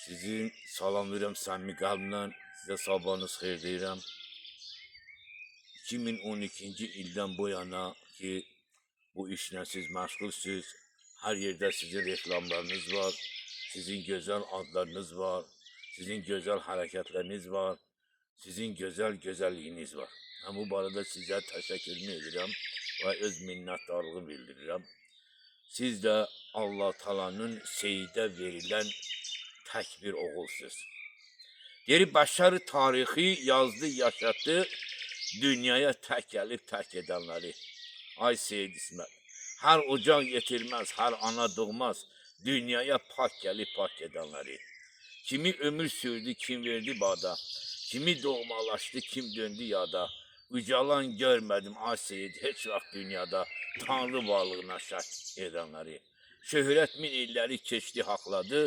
Sizin salamlayıram səmimi qəlbimdən, sizə sabahınız xeyir deyirəm. 2012-ci ildən bu yana ki, bu işlə siz məşğulsünüz, hər yerdə sizin reklamlarınız var, sizin gözəl adlarınız var, sizin gözəl hərəkətləriniz var, sizin gözəlliyiniz var. Mən bu barədə sizə təşəkkürümü edirəm və öz minnətdarlığımı bildirirəm. Siz də Allah Taala'nın Seyidə verilən tək bir oğulsuz. Geri bəşər tarixi yazdı, yaşatdı, dünyaya tək gəlib tək edənləri. Ay Seyid İsmət, hər ocaq yetirməz, hər ana doğmaz, dünyaya pak gəlib pak edənləri. Kimi ömür sürdü, kim verdi bada, kimi doğmalaşdı, kim döndü yada. Ucalan görmədim ay Seyid heç vaxt dünyada, Tanrı varlığına şək edənləri. Şöhrət min illəri keçdi, haqladı,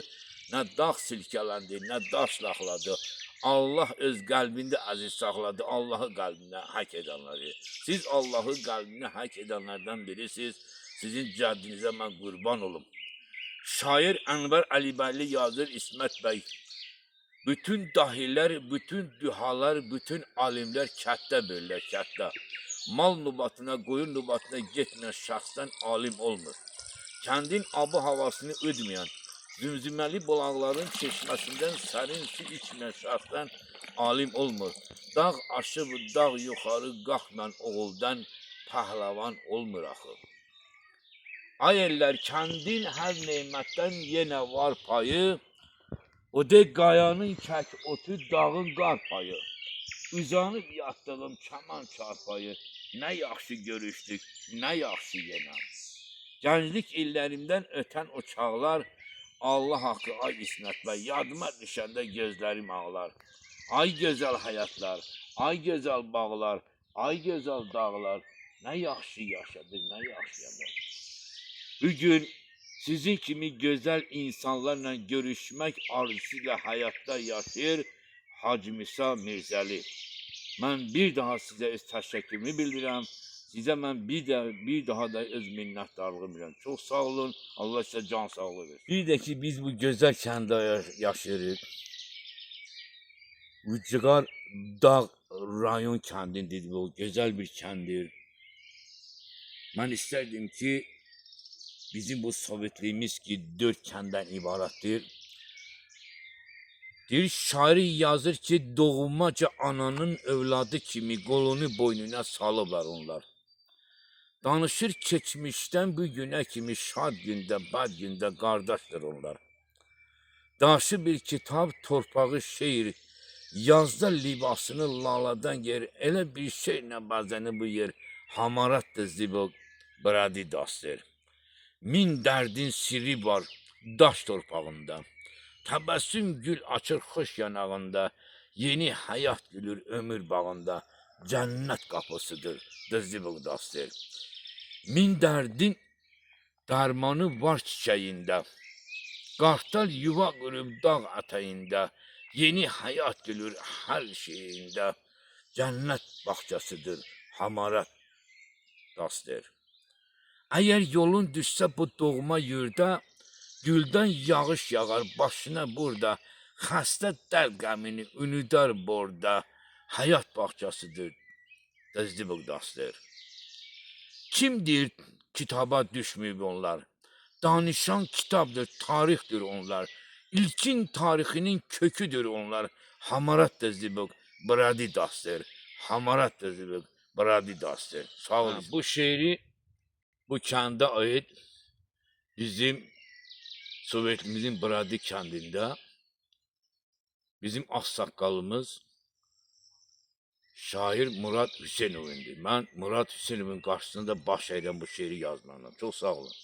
nə dağ silkələndi, nə daş laxladı. Allah öz qəlbində əziz saxladı, Allahı qəlbinə hək edənləri. Siz Allahı qəlbinə hək edənlərdən birisiniz, sizin cəddinizə mən qurban olum. Şair Ənvər Əlibəyli yazır İsmət bəy. Bütün dahilər, bütün dühalar, bütün alimlər kətdə bölürlər, kətdə. Mal nubatına, qoyun nubatına getməyən şəxsdən alim olmur. Kəndin abı havasını ödməyən, zümzüməli bulaqların çeşməsindən sərin su içməyən şəxsdən alim olmur. Dağ aşıb, dağ yuxarı qalxmayan oğuldan pəhləvan olmur axı. Ay eller, kəndin hər neymətdən yenə var payı, o de qayanın kək otu, dağın qar payı. Uzanıb yatdığım kəman çarpayı, nə yaxşı görüşdük, nə yaxşı yenə. Gənclik illərimdən ötən o çağlar, Allah haqqı ay İsmət bəy, yadıma düşəndə gözlərim ağlar. Ay gözəl həyatlar, ay gözəl bağlar, ay gözəl dağlar, nə yaxşı yaşadıq, nə yaxşı yaşadıq. Bugün sizin kimi gözəl insanlarla görüşmək arzusuyla həyatda yaşayır Hacı Musa Mirzəli. Mən bir daha sizə öz təşəkkürümü bildirirəm. Sizə mən bir daha da öz minnətdarlığımı bildirirəm. Çox sağ olun. Allah sizə can sağlığı versin. Bir də ki biz bu gözəl kəndə yaşayırıq. Ucqar Dağ rayon kəndindir bu. Gözəl bir kəndir. Mən istərdim ki bizim bu Sovetliyimiz ki 4 kəndən ibarətdir. Bir şair yazır ki doğmaca ananın övladı kimi qolunu boynuna salıblar onlar. Danışır keçmişdən bu günə kimi şad gündə, bəd gündə qardaşdır onlar. Daşı bir kitab, torpağı şeir, yazda libasını laladan yer, elə bir şeylə bəzəni bu yer, hamaratdır zibok, bradi dastır. Min dərdin sirri var daş torpağında. Təbəssüm gül açır xoş yanağında. Yeni həyat gülür ömür bağında. Cənnət qapısıdır, zibok dastır. Min dərdin dərmanı var çiçəyində. Qartal yuva qurub dağ ətəyində. Yeni həyat gülür hər şeyində. Cənnət bağçasıdır, hamarat dastır. Əgər yolun düşsə bu doğma yurda, güldən yağış yağar başına burada, xəstə dərd qəmini unudar borda, həyat bağçasıdır, zibok dastır. Kimdir kitaba düşməyib onlar? Danışan kitabdır, tarixdir onlar. İlkin tarixinin köküdür onlar. Hamarat zibok, bradi dastır. Hamarat zibok, bradi dastır. Sağ olun. Bu şeiri bu kəndə ait bizim Sovetlimizin Bradi kəndində bizim ağsaqqalımız şair Murad Hüseynovindir. Mən Murad Hüseynovun qarşısında baş əyirəm bu şeiri yazmaqla. Çox sağ olun.